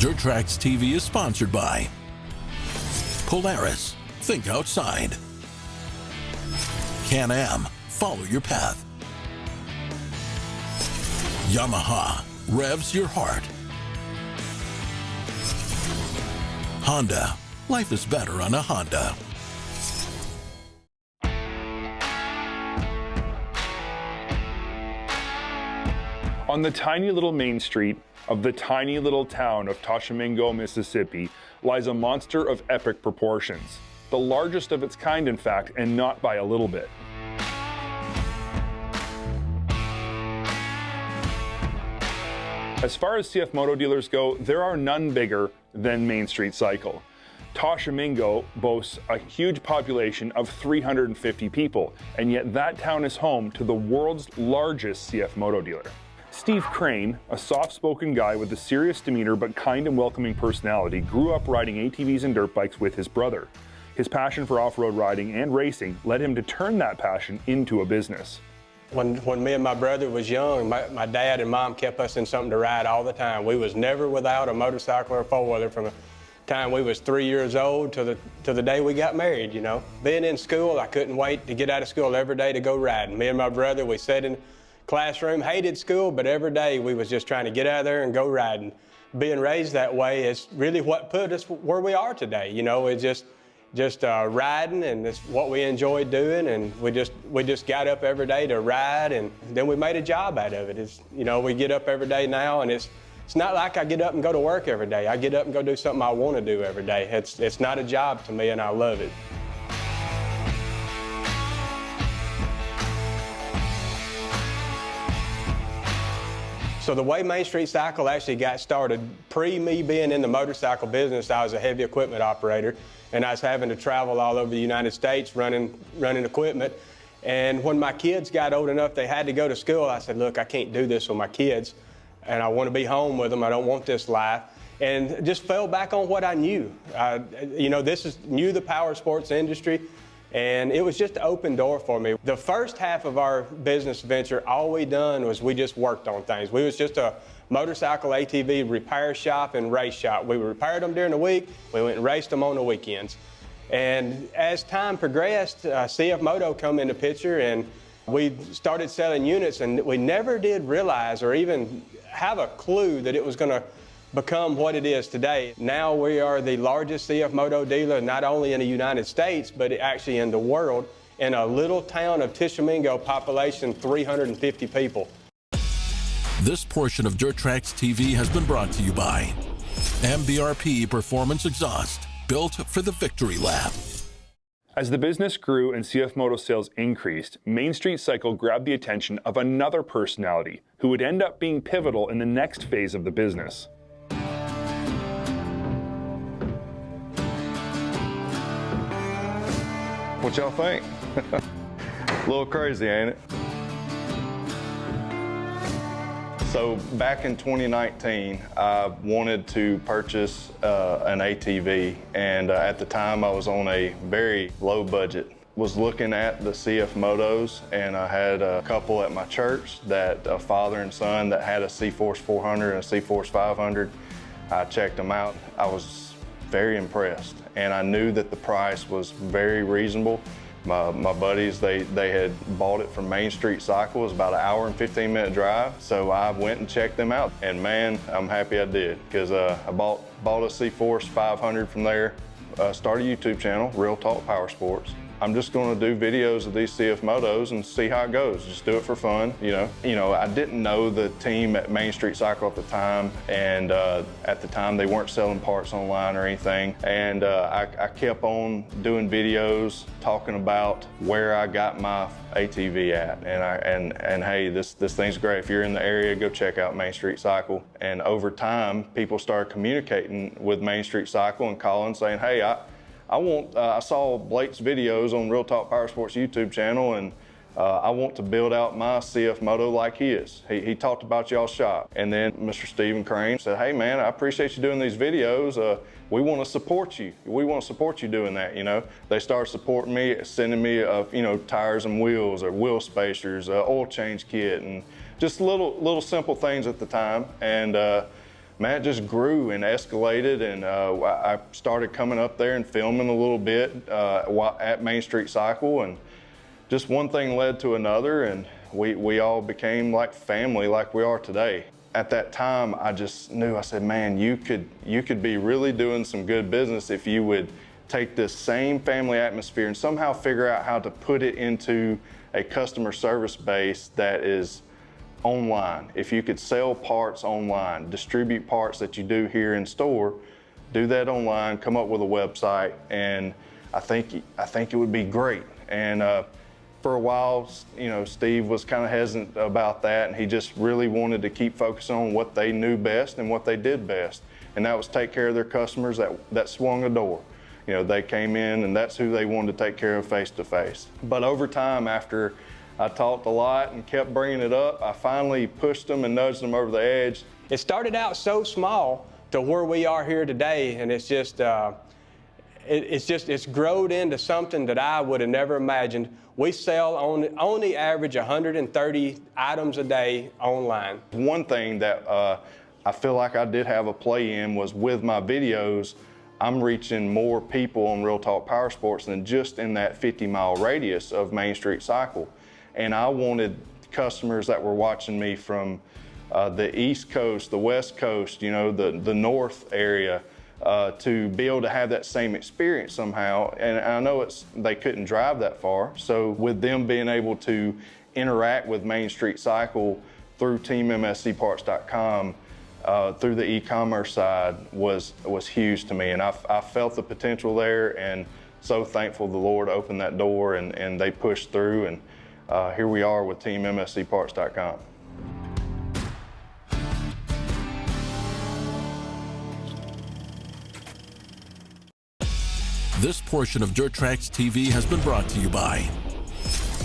Dirt Trax TV is sponsored by Polaris, think outside. Can-Am, follow your path. Yamaha, revs your heart. Honda, life is better on a Honda. On the tiny little main street of the tiny little town of Tashomingo, Mississippi, lies a monster of epic proportions. The largest of its kind, in fact, and not by a little bit. As far as CFMOTO dealers go, there are none bigger than Main Street Cycle. Tashomingo boasts a huge population of 350 people, and yet that town is home to the world's largest CFMOTO dealer. Steve Crane, a soft-spoken guy with a serious demeanor but kind and welcoming personality, grew up riding ATVs and dirt bikes with his brother. His passion for off-road riding and racing led him to turn that passion into a business. When me and my brother was young, my dad and mom kept us in something to ride all the time. We was never without a motorcycle or a four-wheeler from the time we was 3 years old to the day we got married, you know. Being in school, I couldn't wait to get out of school every day to go riding. Me and my brother, we sat in classroom, hated school, but every day we was just trying to get out of there and go riding. Being raised that way is really what put us where we are today. You know, it's just riding, and it's what we enjoyed doing, and we just got up every day to ride, and then we made a job out of it. It's, you know, we get up every day now, and it's not like I get up and go to work every day. I get up and go do something I want to do every day. It's not a job to me, and I love it. So the way Main Street Cycle actually got started, pre me being in the motorcycle business, I was a heavy equipment operator, and I was having to travel all over the United States running equipment. And when my kids got old enough they had to go to school, I said, look, I can't do this with my kids, and I want to be home with them. I don't want this life. And just fell back on what I knew. You know, knew the power sports industry, and it was just an open door for me. The first half of our business venture, all we done was we just worked on things. We was just a motorcycle ATV repair shop and race shop. We repaired them during the week, we went and raced them on the weekends. And as time progressed, CFMOTO come into picture, and we started selling units, and we never did realize or even have a clue that it was gonna become what it is today. Now we are the largest CFMOTO dealer, not only in the United States, but actually in the world, in a little town of Tishomingo, population 350 people. This portion of Dirt Trax TV has been brought to you by MBRP Performance Exhaust, built for the victory lap. As the business grew and CFMOTO sales increased, Main Street Cycle grabbed the attention of another personality who would end up being pivotal in the next phase of the business. What y'all think? A little crazy, ain't it? So back in 2019, I wanted to purchase an ATV, and at the time I was on a very low budget. Was looking at the CFMOTOs, and I had a couple at my church, that a father and son that had a C-Force 400 and a C-Force 500. I checked them out. I was very impressed, and I knew that the price was very reasonable. My buddies, they had bought it from Main Street Cycle. It was about an hour and 15-minute drive, so I went and checked them out, and man, I'm happy I did, because I bought a C-Force 500 from there, started a YouTube channel, Real Talk Power Sports. I'm just going to do videos of these CFMOTOs and see how it goes. Just do it for fun, you know. I didn't know the team at Main Street Cycle at the time, and at the time they weren't selling parts online or anything. And I kept on doing videos talking about where I got my ATV at, and hey, this thing's great. If you're in the area, go check out Main Street Cycle. And over time, people started communicating with Main Street Cycle and calling, saying, hey, I saw Blake's videos on Real Talk Power Sports YouTube channel, and I want to build out my CFMOTO like his. He talked about y'all's shop. And then Mr. Stephen Crane said, hey man, I appreciate you doing these videos. We want to support you. We want to support you doing that, you know. They started supporting me, sending me, you know, tires and wheels, or wheel spacers, oil change kit, and just little simple things at the time. And man, it just grew and escalated, and I started coming up there and filming a little bit at Main Street Cycle, and just one thing led to another, and we all became like family like we are today. At that time, I just knew, I said, man, you could be really doing some good business if you would take this same family atmosphere and somehow figure out how to put it into a customer service base that is online. If you could sell parts online, distribute parts that you do here in store, do that online, come up with a website, and I think it would be great. And for a while, you know, Steve was kind of hesitant about that, and he just really wanted to keep focusing on what they knew best and what they did best, and that was take care of their customers that swung the door. You know, they came in, and that's who they wanted to take care of face to face. But over time, after I talked a lot and kept bringing it up, I finally pushed them and nudged them over the edge. It started out so small to where we are here today, and it's just it's grown into something that I would have never imagined. We sell on the average 130 items a day online. One thing that I feel like I did have a play in was with my videos, I'm reaching more people on Real Talk Power Sports than just in that 50-mile radius of Main Street Cycle. And I wanted customers that were watching me from the East Coast, the West Coast, you know, the North area, to be able to have that same experience somehow. And I know they couldn't drive that far, so with them being able to interact with Main Street Cycle through teammscparts.com, through the e-commerce side was huge to me, and I felt the potential there, and so thankful the Lord opened that door, and they pushed through, and here we are with teammscparts.com. This portion of Dirt Tracks TV has been brought to you by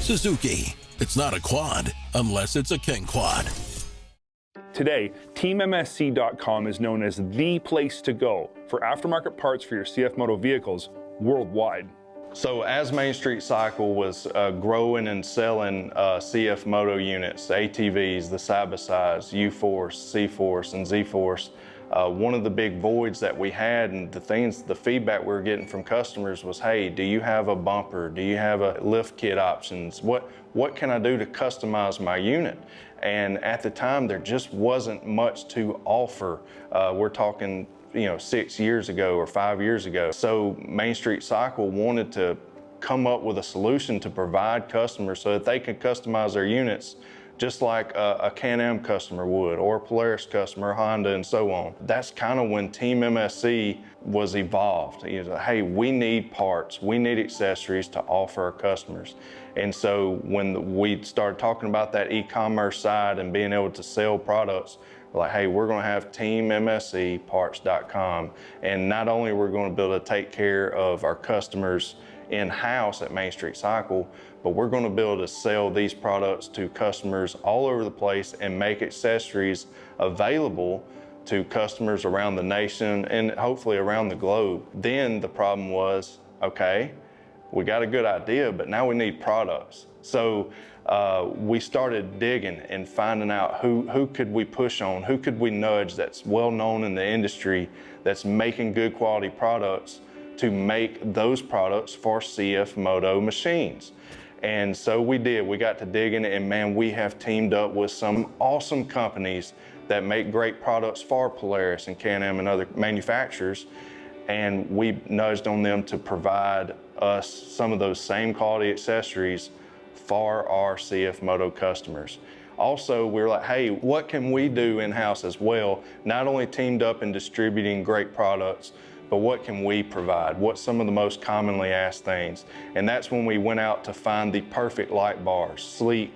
Suzuki. It's not a quad unless it's a king quad. Today, teammsc.com is known as the place to go for aftermarket parts for your CFMOTO vehicles worldwide. So as Main Street Cycle was growing and selling CFMOTO units, ATVs, the side-by-sides, U-Force, C-Force, and Z-Force, one of the big voids that we had, and the feedback we were getting from customers was, hey, do you have a bumper? Do you have a lift kit options? What can I do to customize my unit? And at the time, there just wasn't much to offer. We're talking, 6 years ago or 5 years ago. So Main Street Cycle wanted to come up with a solution to provide customers so that they could customize their units just like a Can-Am customer would, or a Polaris customer, Honda, and so on. That's kind of when Team MSC was evolved. Hey, we need parts, we need accessories to offer our customers. And so when we started talking about that e-commerce side and being able to sell products, we're like, hey, we're gonna have teammscparts.com. And not only are we gonna be able to take care of our customers in-house at Main Street Cycle, but we're going to be able to sell these products to customers all over the place and make accessories available to customers around the nation and hopefully around the globe. Then the problem was, okay, we got a good idea, but now we need products. So we started digging and finding out who could we push on, who could we nudge that's well known in the industry, that's making good quality products, to make those products for CFMOTO machines. And so we did. We got to digging, and man, we have teamed up with some awesome companies that make great products for Polaris and Can-Am and other manufacturers, and we nudged on them to provide us some of those same quality accessories for our CFMOTO customers. Also, we were like, hey, what can we do in-house as well? Not only teamed up in distributing great products, but what can we provide? What's some of the most commonly asked things? And that's when we went out to find the perfect light bars, sleek,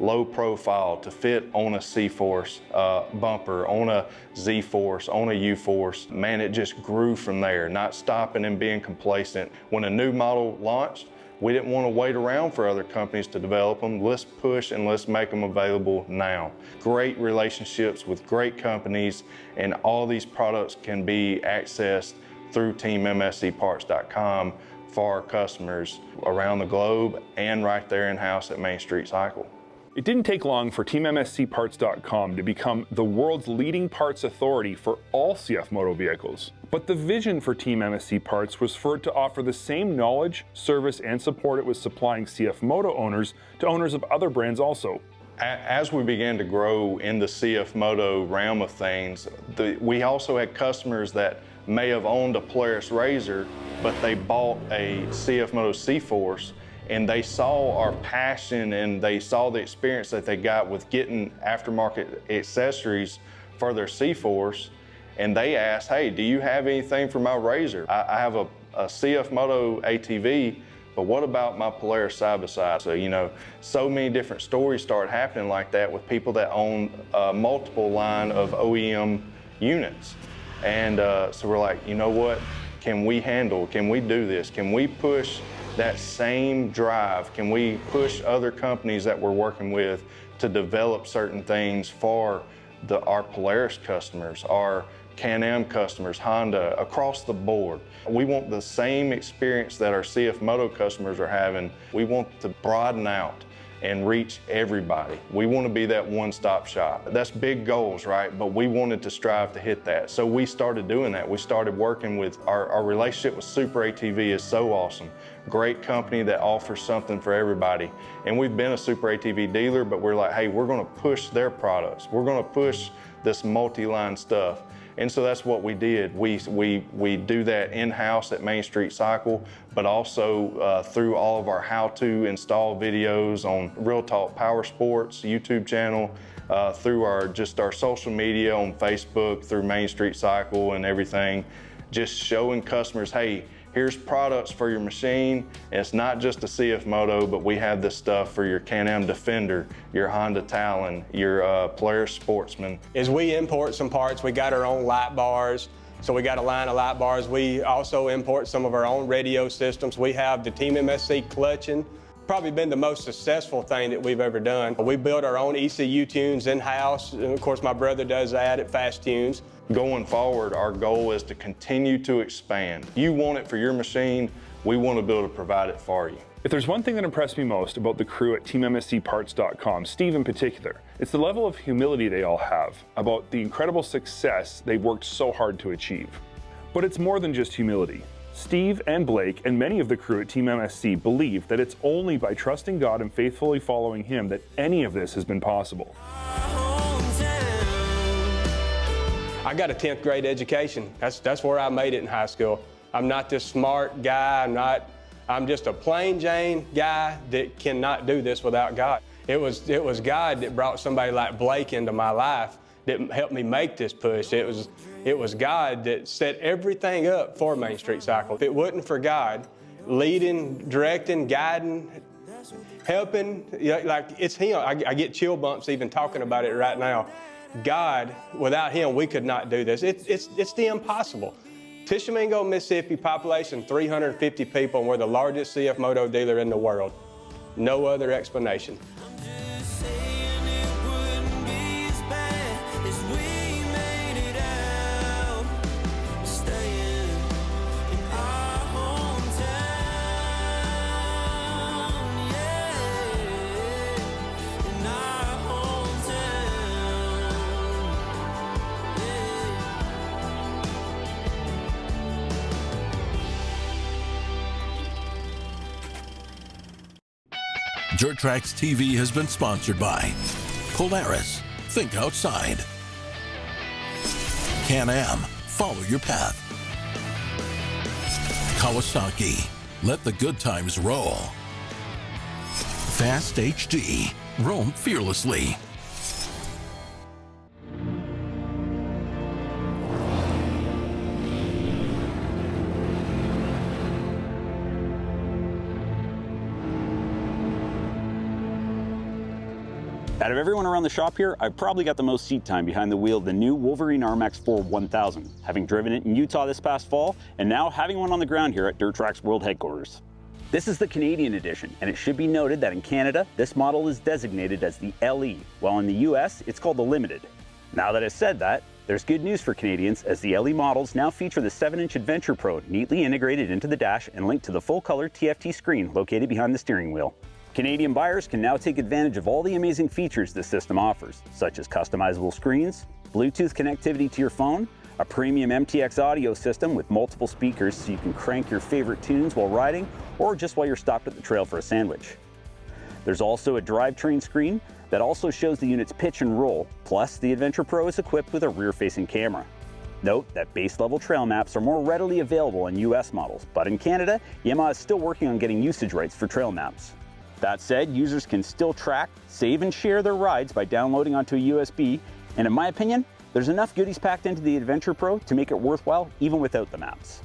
low profile, to fit on a C-Force bumper, on a Z-Force, on a U-Force. Man, it just grew from there, not stopping and being complacent. When a new model launched, we didn't want to wait around for other companies to develop them. Let's push and let's make them available now. Great relationships with great companies, and all these products can be accessed through teammscparts.com for our customers around the globe and right there in-house at Main Street Cycle. It didn't take long for TeamMSCParts.com to become the world's leading parts authority for all CFMOTO vehicles. But the vision for Team MSC Parts was for it to offer the same knowledge, service, and support it was supplying CFMOTO owners to owners of other brands also. As we began to grow in the CFMOTO realm of things, we also had customers that may have owned a Polaris RZR, but they bought a CFMOTO C-Force, and they saw our passion and they saw the experience that they got with getting aftermarket accessories for their C-Force, and they asked, hey, do you have anything for my RZR? I have a CFMOTO ATV, but what about my Polaris side-by-side? So, you know, so many different stories start happening like that with people that own multiple line of OEM units. And so we're like, you know what, can we do this? Can we push that same drive? Can we push other companies that we're working with to develop certain things for our Polaris customers, our Can-Am customers, Honda, across the board? We want the same experience that our CFMOTO customers are having. We want to broaden out and reach everybody. We want to be that one-stop shop. That's big goals, right? But we wanted to strive to hit that. So we started doing that. We started working with, our relationship with Super ATV is so awesome. Great company that offers something for everybody. And we've been a Super ATV dealer, but we're like, hey, we're gonna push their products. We're gonna push this multi-line stuff. And so that's what we did. We do that in-house at Main Street Cycle, but also through all of our how-to install videos on Real Talk Power Sports YouTube channel, through our social media on Facebook, through Main Street Cycle and everything, just showing customers, hey, here's products for your machine. And it's not just a CFMOTO, but we have this stuff for your Can-Am Defender, your Honda Talon, your Polaris Sportsman. As we import some parts, we got our own light bars. So we got a line of light bars. We also import some of our own radio systems. We have the Team MSC clutching. Probably been the most successful thing that we've ever done. We build our own ECU tunes in-house. And of course, my brother does that at Fast Tunes. Going forward, our goal is to continue to expand. You want it for your machine, we want to be able to provide it for you. If there's one thing that impressed me most about the crew at TeamMSCParts.com, Steve in particular, it's the level of humility they all have about the incredible success they've worked so hard to achieve. But it's more than just humility. Steve and Blake and many of the crew at Team MSC believe that it's only by trusting God and faithfully following Him that any of this has been possible. I got a 10th grade education. That's where I made it in high school. I'm not this smart guy. I'm just a plain Jane guy that cannot do this without God. It was God that brought somebody like Blake into my life that helped me make this push. It was God that set everything up for Main Street Cycle. If it wasn't for God leading, directing, guiding, helping, like it's Him. I get chill bumps even talking about it right now. God, without Him, we could not do this. It's the impossible. Tishomingo, Mississippi, population 350 people, and we're the largest CFMOTO dealer in the world. No other explanation. Dirt Trax TV has been sponsored by Polaris, think outside. Can-Am, follow your path. Kawasaki, let the good times roll. Fast HD, roam fearlessly. Out of everyone around the shop here, I've probably got the most seat time behind the wheel of the new Wolverine RMAX 4 1000, having driven it in Utah this past fall, and now having one on the ground here at Dirt Trax World Headquarters. This is the Canadian edition, and it should be noted that in Canada, this model is designated as the LE, while in the US, it's called the Limited. Now that I've said that, there's good news for Canadians, as the LE models now feature the 7-inch Adventure Pro neatly integrated into the dash and linked to the full-color TFT screen located behind the steering wheel. Canadian buyers can now take advantage of all the amazing features this system offers, such as customizable screens, Bluetooth connectivity to your phone, a premium MTX audio system with multiple speakers so you can crank your favorite tunes while riding or just while you're stopped at the trail for a sandwich. There's also a drivetrain screen that also shows the unit's pitch and roll, plus the Adventure Pro is equipped with a rear-facing camera. Note that base-level trail maps are more readily available in US models, but in Canada, Yamaha is still working on getting usage rights for trail maps. That said, users can still track, save, and share their rides by downloading onto a USB, and in my opinion, there's enough goodies packed into the Adventure Pro to make it worthwhile even without the maps.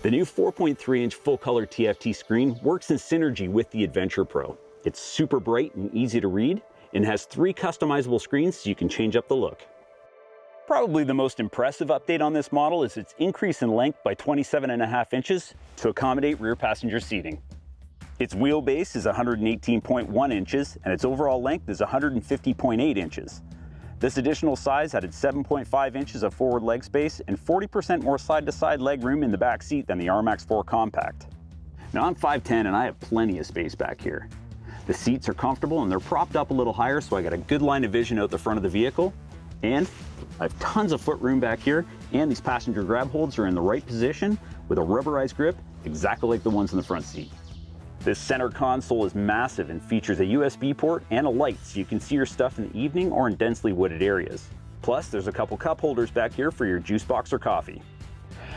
The new 4.3-inch full-color TFT screen works in synergy with the Adventure Pro. It's super bright and easy to read, and has 3 customizable screens so you can change up the look. Probably the most impressive update on this model is its increase in length by 27.5 inches to accommodate rear passenger seating. Its wheelbase is 118.1 inches, and its overall length is 150.8 inches. This additional size added 7.5 inches of forward leg space and 40% more side-to-side leg room in the back seat than the RMAX 4 Compact. Now I'm 5'10" and I have plenty of space back here. The seats are comfortable and they're propped up a little higher, so I got a good line of vision out the front of the vehicle. And I have tons of foot room back here, and these passenger grab holds are in the right position with a rubberized grip, exactly like the ones in the front seat. This center console is massive and features a USB port and a light so you can see your stuff in the evening or in densely wooded areas. Plus, there's a couple cup holders back here for your juice box or coffee.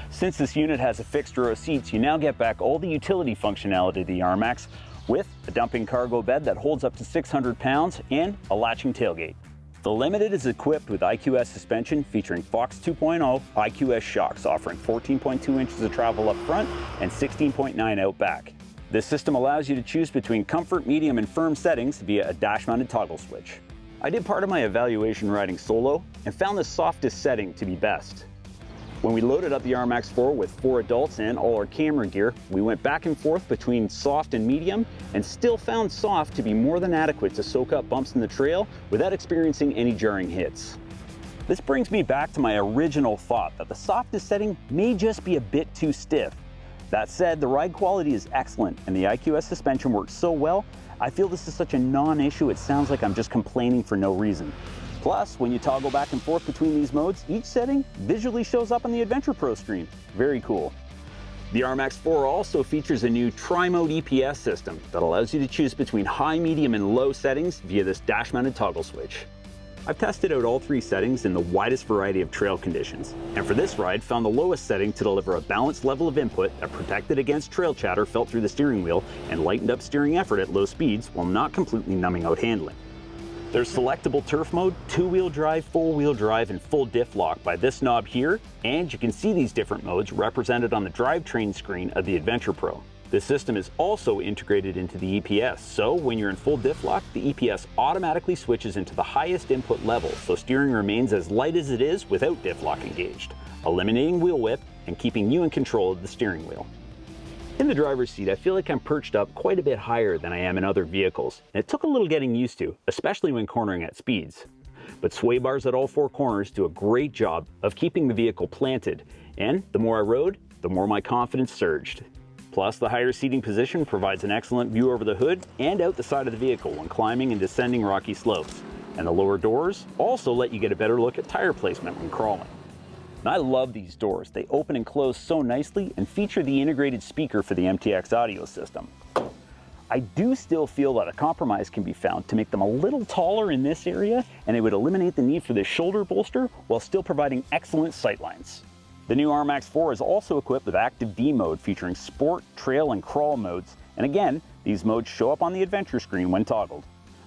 Since this unit has a fixed row of seats, you now get back all the utility functionality of the RMAX with a dumping cargo bed that holds up to 600 pounds and a latching tailgate. The Limited is equipped with IQS suspension featuring Fox 2.0 IQS shocks, offering 14.2 inches of travel up front and 16.9 out back. This system allows you to choose between comfort, medium, and firm settings via a dash-mounted toggle switch. I did part of my evaluation riding solo and found the softest setting to be best. When we loaded up the RMAX 4 with 4 adults and all our camera gear, we went back and forth between soft and medium and still found soft to be more than adequate to soak up bumps in the trail without experiencing any jarring hits. This brings me back to my original thought that the softest setting may just be a bit too stiff. That said, the ride quality is excellent and the IQS suspension works so well, I feel this is such a non-issue it sounds like I'm just complaining for no reason. Plus, when you toggle back and forth between these modes, each setting visually shows up on the Adventure Pro screen. Very cool. The RMAX 4 also features a new tri-mode EPS system that allows you to choose between high, medium, and low settings via this dash-mounted toggle switch. I've tested out all 3 settings in the widest variety of trail conditions, and for this ride found the lowest setting to deliver a balanced level of input that protected against trail chatter felt through the steering wheel and lightened up steering effort at low speeds while not completely numbing out handling. There's selectable turf mode, 2-wheel drive, 4-wheel drive, and full diff lock by this knob here, and you can see these different modes represented on the drivetrain screen of the Adventure Pro. This system is also integrated into the EPS, so when you're in full diff lock, the EPS automatically switches into the highest input level, so steering remains as light as it is without diff lock engaged, eliminating wheel whip and keeping you in control of the steering wheel. In the driver's seat, I feel like I'm perched up quite a bit higher than I am in other vehicles, and it took a little getting used to, especially when cornering at speeds. But sway bars at all 4 corners do a great job of keeping the vehicle planted, and the more I rode, the more my confidence surged. Plus, the higher seating position provides an excellent view over the hood and out the side of the vehicle when climbing and descending rocky slopes. And the lower doors also let you get a better look at tire placement when crawling. And I love these doors. They open and close so nicely and feature the integrated speaker for the MTX audio system. I do still feel that a compromise can be found to make them a little taller in this area, and it would eliminate the need for this shoulder bolster while still providing excellent sightlines. The new RMAX 4 is also equipped with Active D mode featuring sport, trail, and crawl modes, and again, these modes show up on the Adventure screen when toggled.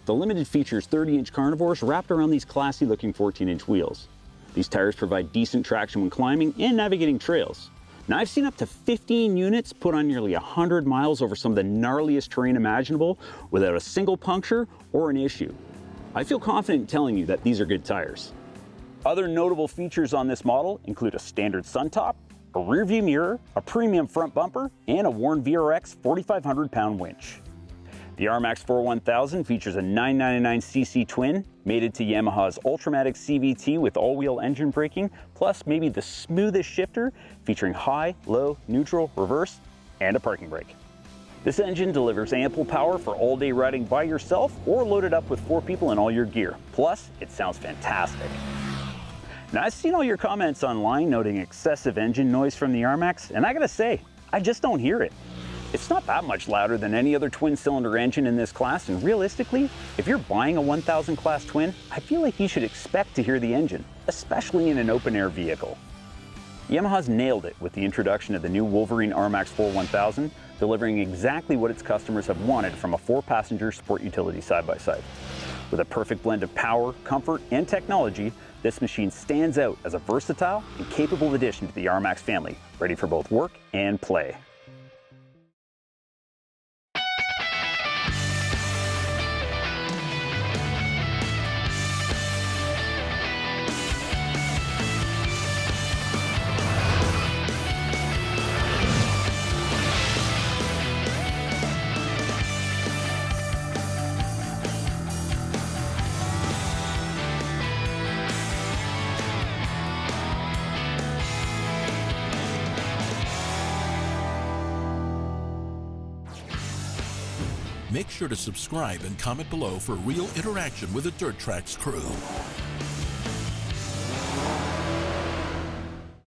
The Limited features 30-inch carnivores wrapped around these classy-looking 14-inch wheels. These tires provide decent traction when climbing and navigating trails. Now, I've seen up to 15 units put on nearly 100 miles over some of the gnarliest terrain imaginable without a single puncture or an issue. I feel confident in telling you that these are good tires. Other notable features on this model include a standard sun top, a rear view mirror, a premium front bumper, and a Warn VRX 4,500 pound winch. The RMAX 4 1000 features a 999cc twin, mated to Yamaha's Ultramatic CVT with all-wheel engine braking, plus maybe the smoothest shifter featuring high, low, neutral, reverse, and a parking brake. This engine delivers ample power for all-day riding by yourself or loaded up with 4 people and all your gear. Plus, it sounds fantastic. Now, I've seen all your comments online noting excessive engine noise from the RMAX, and I gotta say, I just don't hear it. It's not that much louder than any other twin-cylinder engine in this class, and realistically, if you're buying a 1000 class twin, I feel like you should expect to hear the engine, especially in an open-air vehicle. Yamaha's nailed it with the introduction of the new Wolverine RMAX 4 1000, delivering exactly what its customers have wanted from a 4-passenger sport utility side-by-side. With a perfect blend of power, comfort, and technology, this machine stands out as a versatile and capable addition to the RMAX family, ready for both work and play. Make sure to subscribe and comment below for real interaction with the Dirt Trax crew.